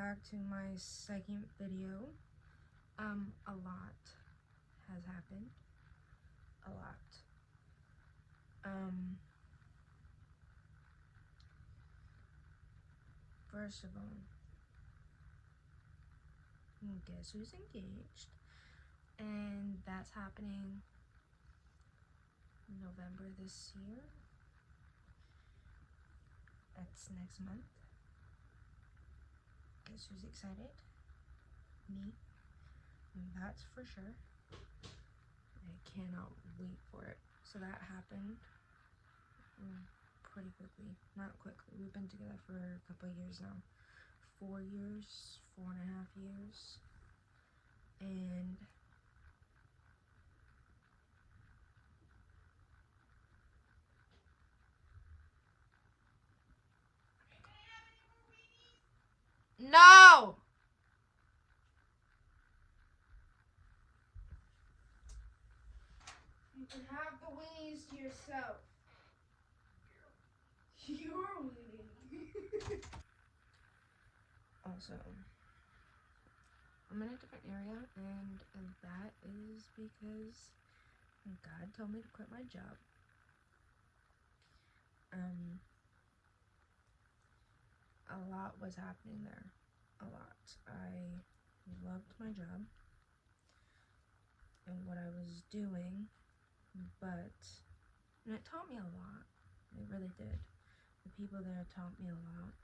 back to my second video. A lot has happened. A lot. First of all, guess who's engaged? And that's happening November this year. That's next month. Guess who's excited? Me. That's for sure. I cannot wait for it. So that happened pretty quickly. Not quickly. We've been together for a couple of years now. 4 years, 4.5 years. And no! You can have the weenies to yourself. You're weenie. Also, I'm in a different area, and that is because God told me to quit my job. A lot was happening there. A lot. I loved my job and what I was doing, and it taught me a lot. It really did. The people there taught me a lot.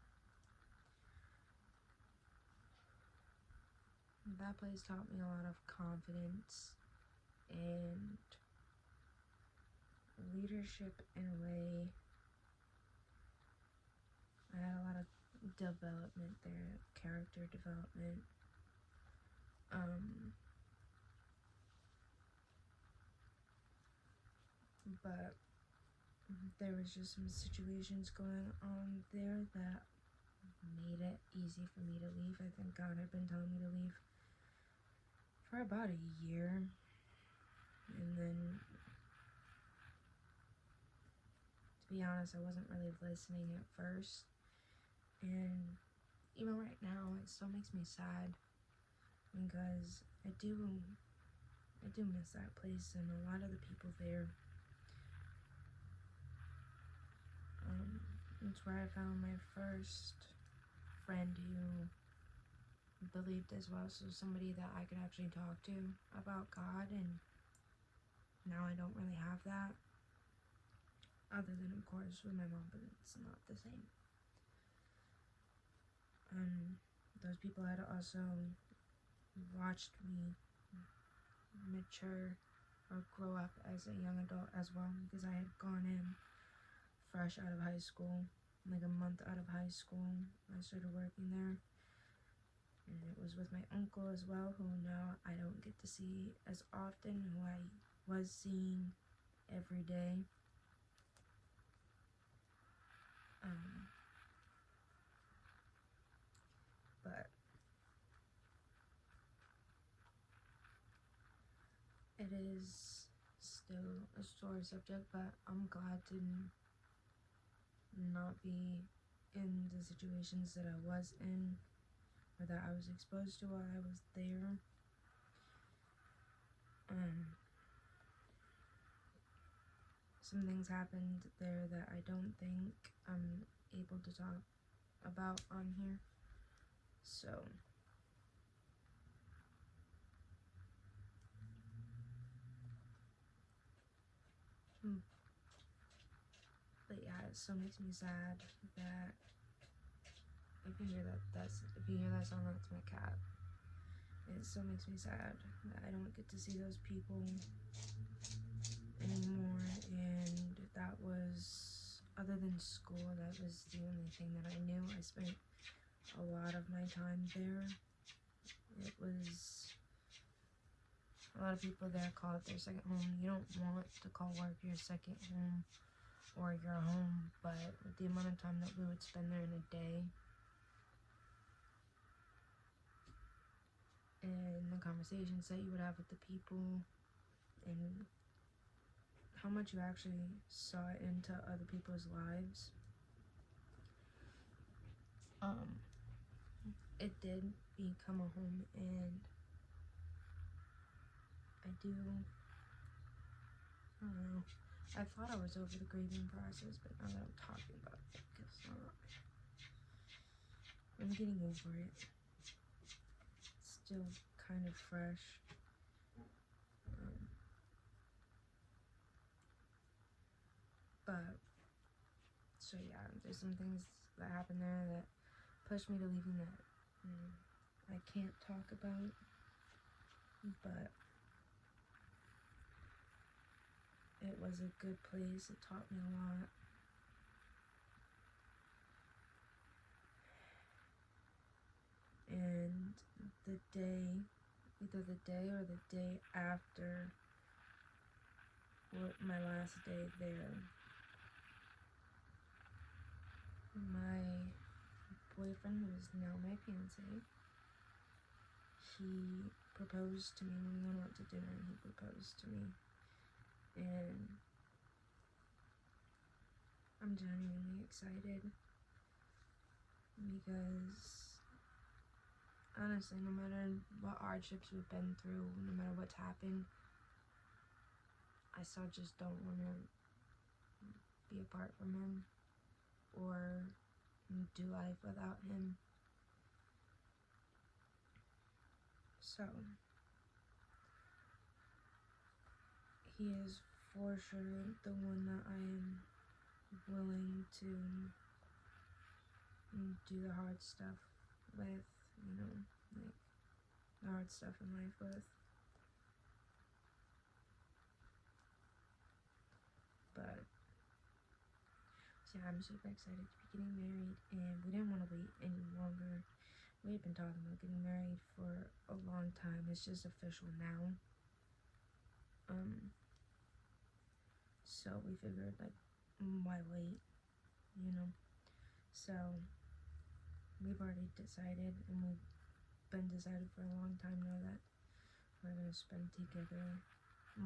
That place taught me a lot of confidence and leadership in a way. I had a lot of development there, character development. But there was just some situations going on there that made it easy for me to leave. I think God had been telling me to leave for about a year, and then, to be honest, I wasn't really listening at first, and even right now it still makes me sad because I do miss that place and a lot of the people there. It's where I found my first friend who believed as well, so somebody that I could actually talk to about God, and now I don't really have that, other than of course with my mom, but it's not the same. Those people had also watched me mature or grow up as a young adult as well, because I had gone in fresh out of high school, like a month out of high school. I started working there, and it was with my uncle as well, who now I don't get to see as often, who I was seeing every day. But it is still a sore subject, but I'm glad to not be in the situations that I was in, or that I was exposed to while I was there. Some things happened there that I don't think I'm able to talk about on here, so but yeah, it still makes me sad that if you hear that song, that's my cat. It still makes me sad that I don't get to see those people anymore, and that was, other than school, that was the only thing that I knew. I spent a lot of my time there. It was, a lot of people there call it their second home. You don't want to call work your second home or your home, but with the amount of time that we would spend there in a day, and the conversations that you would have with the people, and how much you actually saw into other people's lives, it did become a home, and I don't know. I thought I was over the grieving process, but now that I'm talking about it, I'm getting over it. It's still kind of fresh. But, so yeah, there's some things that happened there that pushed me to leaving that I can't talk about, but it was a good place. It taught me a lot. And the day, either the day or the day after my last day there, my boyfriend, who is now my fiance, he proposed to me when we went out to dinner. He proposed to me, and I'm genuinely excited because honestly, no matter what hardships we've been through, no matter what's happened, I still just don't want to be apart from him or do life without him. So, he is for sure the one that I am willing to do the hard stuff with, like the hard stuff in life with. But, so yeah, I'm super excited to be getting married, and we didn't want to wait any longer. We had been talking about getting married for a long time. It's just official now. So we figured, like, why wait, So we've already decided, and we've been decided for a long time now that we're gonna spend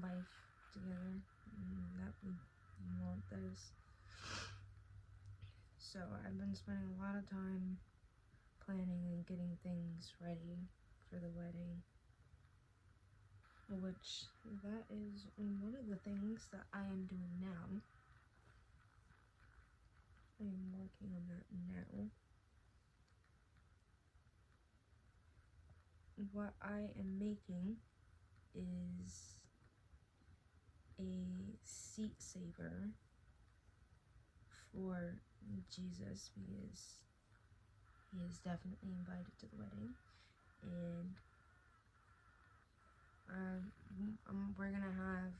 life together, and that we want this. So I've been spending a lot of time planning and getting things ready for the wedding, which that is one of the things that I am doing now. I am working on that now. What I am making is a seat saver for Jesus, because he is definitely invited to the wedding, and we're gonna have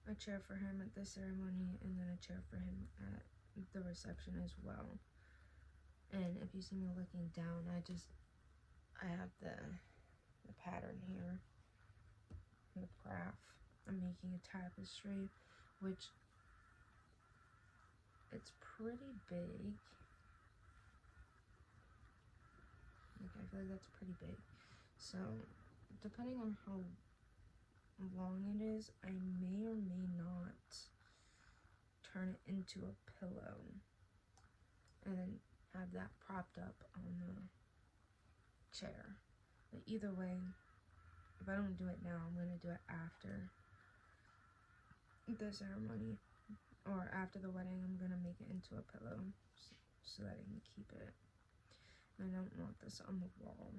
a chair for him at the ceremony, and then a chair for him at the reception as well. And if you see me looking down, I have the pattern here, the graph. I'm making a tapestry, which it's pretty big. Like, I feel like that's pretty big. So, depending on how long it is, I may or may not turn it into a pillow and then have that propped up on the chair. But either way, if I don't do it now, I'm gonna do it after the ceremony, or after the wedding. I'm gonna make it into a pillow so that I can keep it. I don't want this on the wall.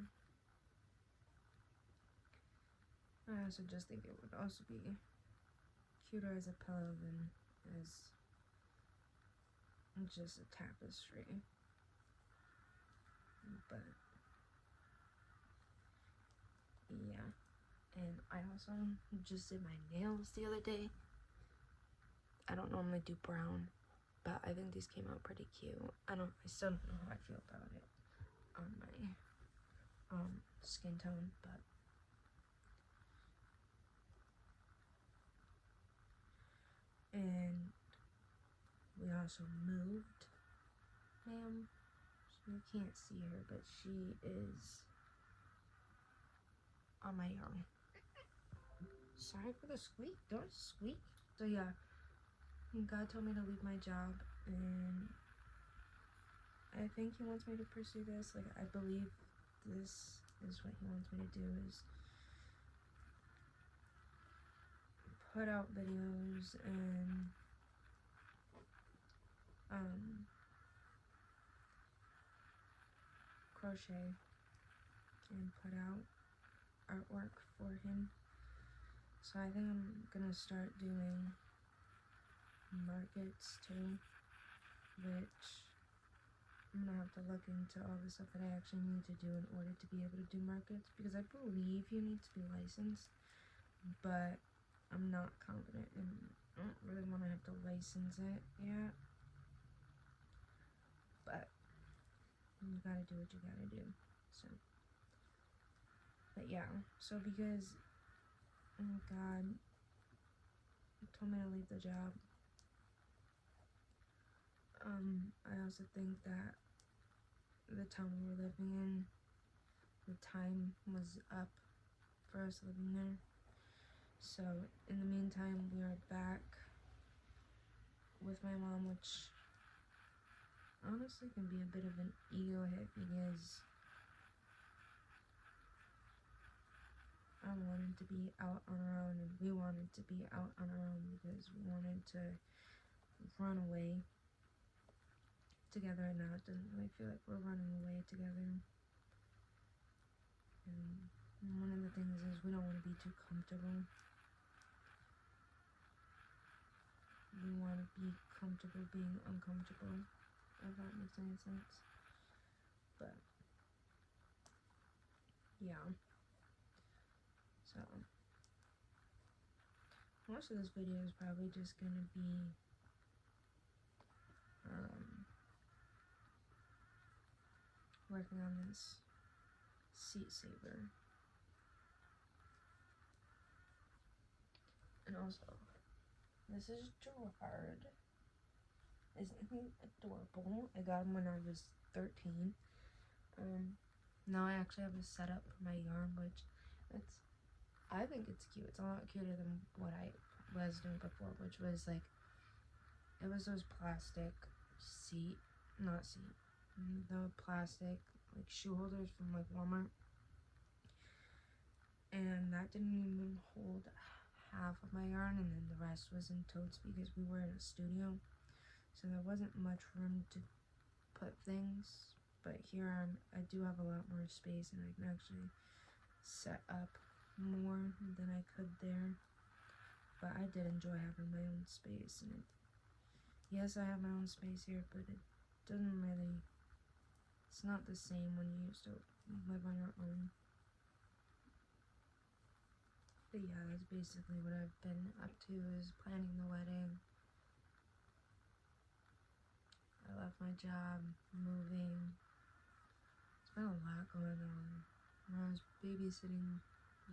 I also just think it would also be cuter as a pillow than as just a tapestry. But yeah, and I also just did my nails the other day. I don't normally do brown, but I think these came out pretty cute. I still don't know how I feel about it on my skin tone, but and we also moved, ma'am. You can't see her, but she is on my arm. Sorry for the squeak. Don't squeak. So yeah, God told me to leave my job, and I think he wants me to pursue this. Like, I believe this is what he wants me to do, is put out videos and crochet and put out artwork for him. So I think I'm gonna start doing markets too, which I'm gonna have to look into all the stuff that I actually need to do in order to be able to do markets, because I believe you need to be licensed, but I'm not confident and I don't really want to have to license it yet. But you gotta do what you gotta do. So, but yeah, so because, oh God, he told me to leave the job. I also think that the town we were living in, the time was up for us living there. So in the meantime, we are back with my mom, which honestly can be a bit of an ego hit, because I wanted to be out on our own, and we wanted to be out on our own because we wanted to run away together, and now it doesn't really feel like we're running away together. And one of the things is we don't want to be too comfortable. We want to be comfortable being uncomfortable, if that makes any sense. But yeah, so most of this video is probably just gonna be working on this seat saver. And also, this is Gerard. Isn't he adorable? I got him when I was 13. Now I actually have a setup for my yarn, which I think it's cute. It's a lot cuter than what I was doing before, which was like, it was those plastic the plastic like shoe holders from like Walmart, and that didn't even hold half of my yarn, and then the rest was in totes because we were in a studio, so there wasn't much room to put things. But here I do have a lot more space, and I can actually set up more than I could there. But I did enjoy having my own space, and yes, I have my own space here, but it's not the same when you used to live on your own. But yeah, that's basically what I've been up to, is planning the wedding. I left my job, moving. It's been a lot going on. I was babysitting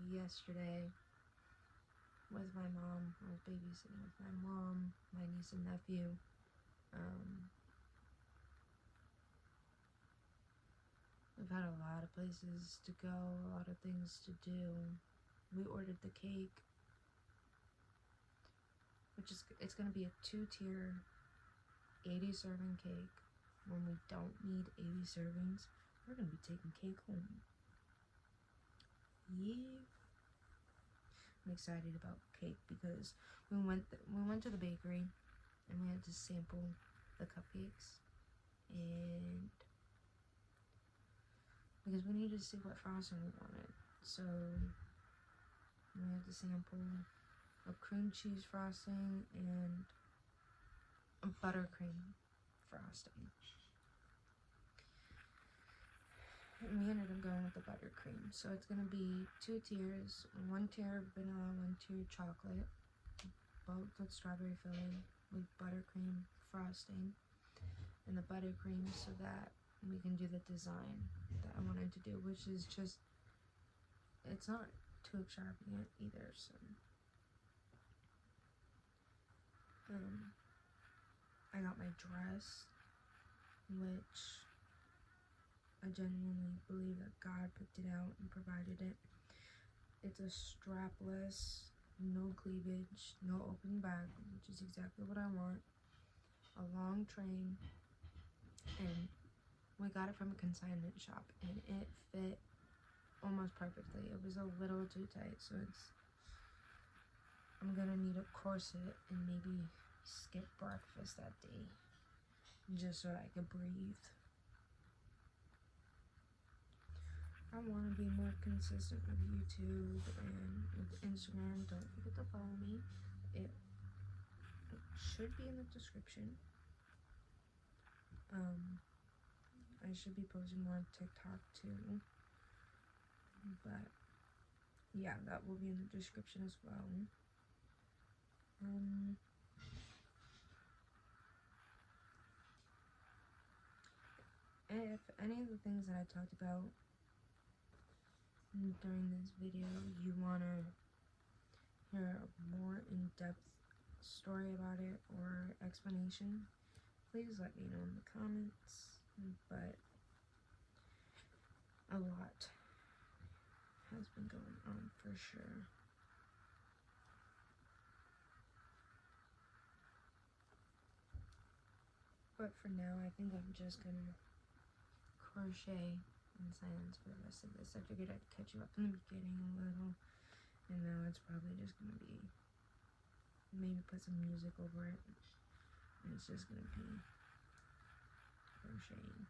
yesterday with my mom. I was babysitting with my mom, my niece and nephew. We've had a lot of places to go, a lot of things to do. We ordered the cake, it's gonna be a 2-tier 80 serving cake. When we don't need 80 servings, we're gonna be taking cake home. Yeah. I'm excited about cake because we went to the bakery and we had to sample the cupcakes, and because we needed to see what frosting we wanted, so we had to sample a cream cheese frosting and a buttercream frosting. And we ended up going with the buttercream. So it's gonna be 2 tiers, 1 tier vanilla, 1 tier chocolate, both with strawberry filling with buttercream frosting, and the buttercream so that we can do the design that I wanted to do, which is just, it's not too extravagant either. So I got my dress, which I genuinely believe that God picked it out and provided it. It's a strapless, no cleavage, no open back, which is exactly what I want. A long train, and we got it from a consignment shop, and it fit almost perfectly. It was a little too tight, so I'm gonna need a corset and maybe skip breakfast that day just so I could breathe. I want to be more consistent with YouTube and with Instagram. Don't forget to follow me. It should be in the description. I should be posting more on TikTok too. But yeah, that will be in the description as well. If any of the things that I talked about during this video you want to hear a more in-depth story about it or explanation, please let me know in the comments. But a lot has been going on for sure. But for now, I think I'm just gonna crochet in silence for the rest of this. I figured I'd catch you up in the beginning a little, and now it's probably just gonna be, maybe put some music over it, and it's just gonna be crocheting.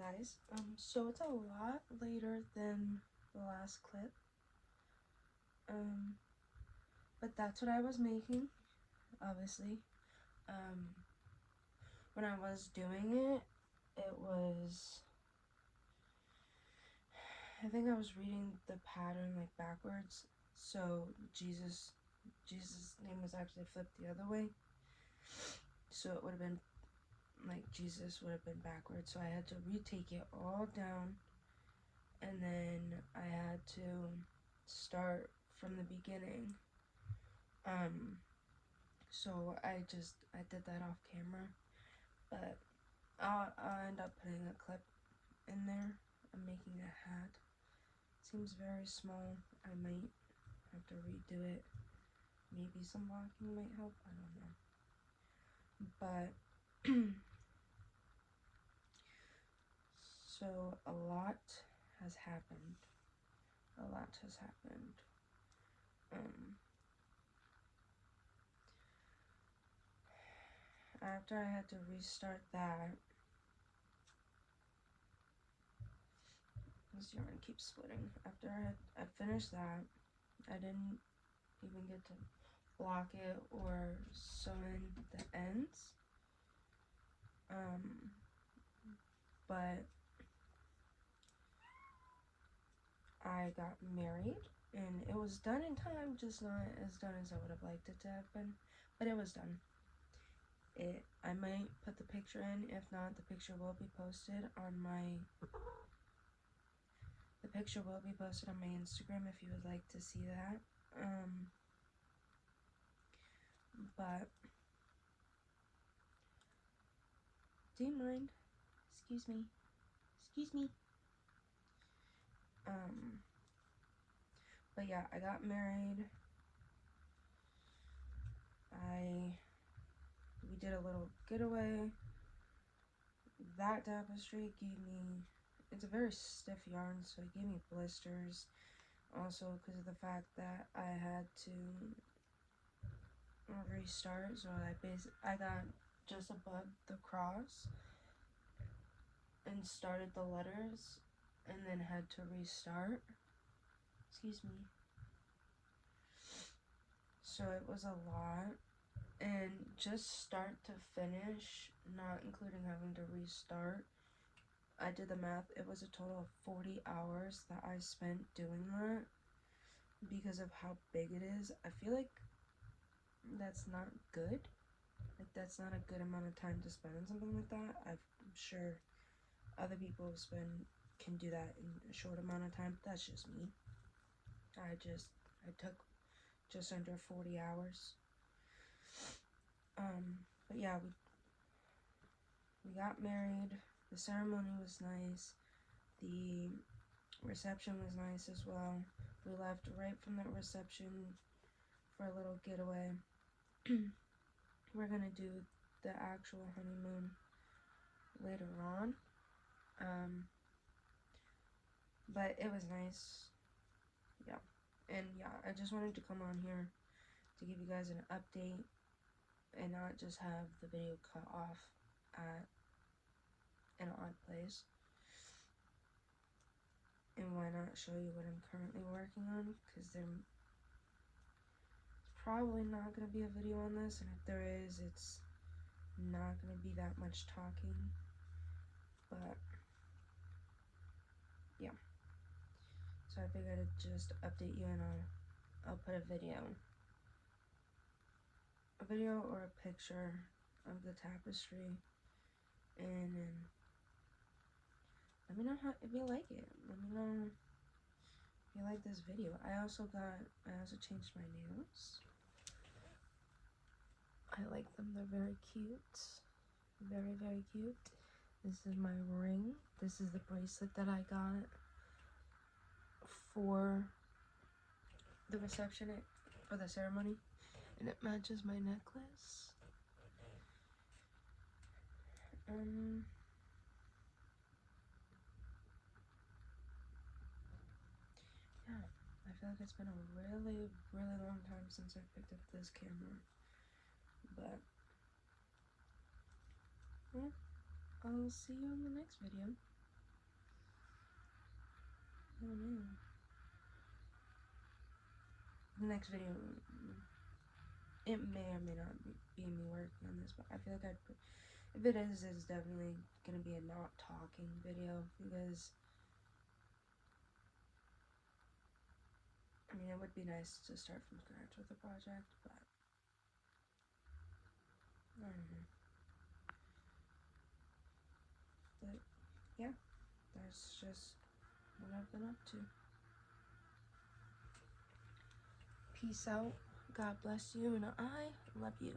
guys. So it's a lot later than the last clip. But that's what I was making, obviously. When I was doing it, it was, I think I was reading the pattern like backwards. So Jesus' name was actually flipped the other way. So it would have been like Jesus would have been backwards. So I had to retake it all down, and then I had to start from the beginning. So I did that off camera, but I'll end up putting a clip in there. I'm making a hat. Seems very small. I might have to redo it. Maybe some blocking might help. I don't know. But so a lot has happened. A lot has happened. After I had to restart that, this yarn keeps splitting. After I finished that, I didn't even get to block it or sew in the ends. But I got married, and it was done in time, just not as done as I would have liked it to have been, but it was done. I might put the picture in. If not, the picture will be posted on my Instagram if you would like to see that. But do you mind? Excuse me. But yeah, I got married. We did a little getaway. That tapestry gave me, it's a very stiff yarn, so it gave me blisters. Also because of the fact that I had to restart, so I got just above the cross and started the letters and then had to restart. Excuse me. So it was a lot, and just start to finish, not including having to restart, I did the math, it was a total of 40 hours that I spent doing that because of how big it is. I feel like that's not good. Like, that's not a good amount of time to spend on something like that. I'm sure other people can do that in a short amount of time. That's just me. I took just under 40 hours. But yeah, we got married. The ceremony was nice. The reception was nice as well. We left right from the reception for a little getaway. We're gonna do the actual honeymoon later on. But it was nice. Yeah. And yeah, I just wanted to come on here to give you guys an update and not just have the video cut off at an odd place. And why not show you what I'm currently working on, because there's probably not going to be a video on this, and if there is, it's not going to be that much talking. But yeah, so I figured I'd just update you, and I'll put a video or a picture of the tapestry, and then let me know if you like it. Let me know if you like this video. I also changed my nails. I like them. They're very cute. Very, very cute. This is my ring. This is the bracelet that I got for the reception, for the ceremony, and it matches my necklace. Yeah, I feel like it's been a really, really long time since I picked up this camera, but yeah, I'll see you in the next video. don't know. The next video, it may or may not be me working on this, but I feel like if it is, it's definitely gonna be a not talking video, because I mean, it would be nice to start from scratch with a project, but I don't know. But yeah, that's just what I've been up to. Peace out. God bless you, and I love you.